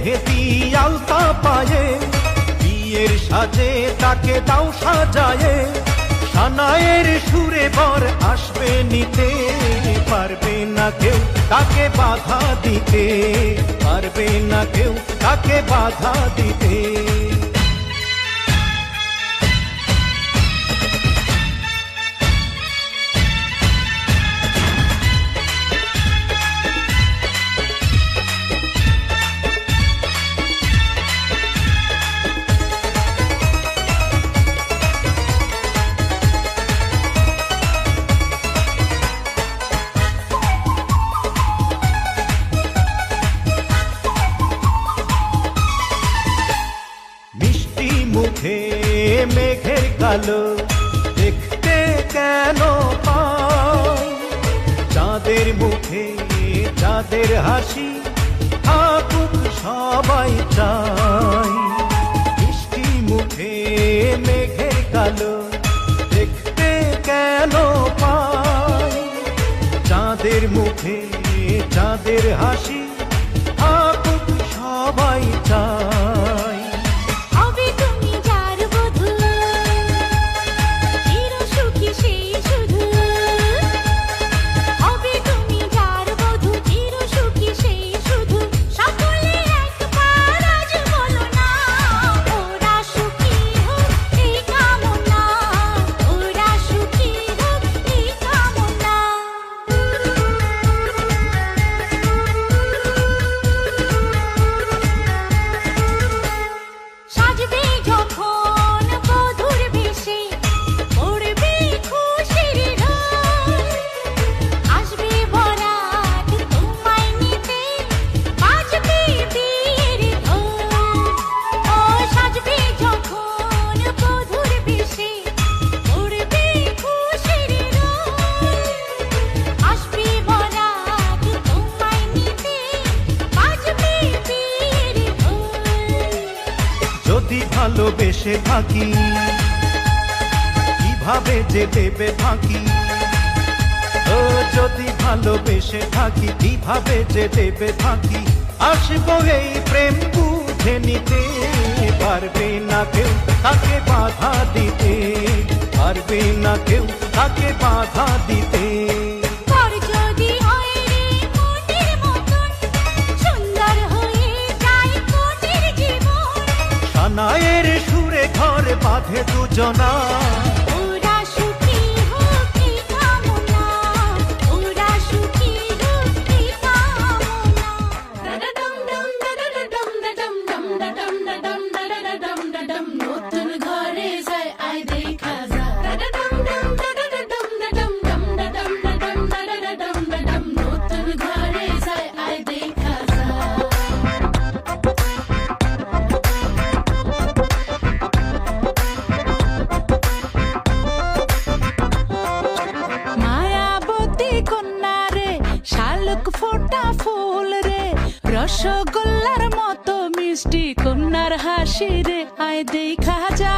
মেহেদি আলতা পায়ে, বিয়ের সাজে তাকে দাও সাজায়ে, সানায়ের সুরে বর আসবে নিতে, পারবে না কেউ তাকে বাধা দিতে, পারবে না কেউ তাকে বাধা দিতে। মুখে মেঘের কালো দেখতে কেন পাই, চাঁদের মুখে চাঁদের হাসি থাকুক সবাই চাই। মিষ্টি মুখে মেঘের কালো দেখতে কেন পাই, চাঁদের মুখে চাঁদের হাসি থাকুক সবাই চাই। যদি ভালোবেসে থাকি কিভাবে যে দেবে ফাঁকি, ও যদি ভালোবেসে থাকি কিভাবে যে দেবে ফাঁকি, আসবো এই প্রেম বুঝে নিতে, পারবে না কেউ তাকে বাধা দিতে, পারবে না কেউ তাকে বাধা দিতে। সানায়ের সুরে ঘর বাঁধে দুজনা, ওরা সুখী হোক এই কামনা, ওরা সুখী হোক এই কামনা। দাদাডম ডম দাদাডম দাদম ডম দাদম দাদম দাদাডম দাদম, নতুন ঘরে যায় আয় দেখা যা। দাদাডম ডম দাদাডম দাদম ডম দাদম দাদম দাদাডম দাদম, নতুন ঘরে যায় আয় দেখা যা। ফোটা ফুল রে, রসগোল্লার মতো মিষ্টি কন্যার হাসি রে, আয় দেখা যা।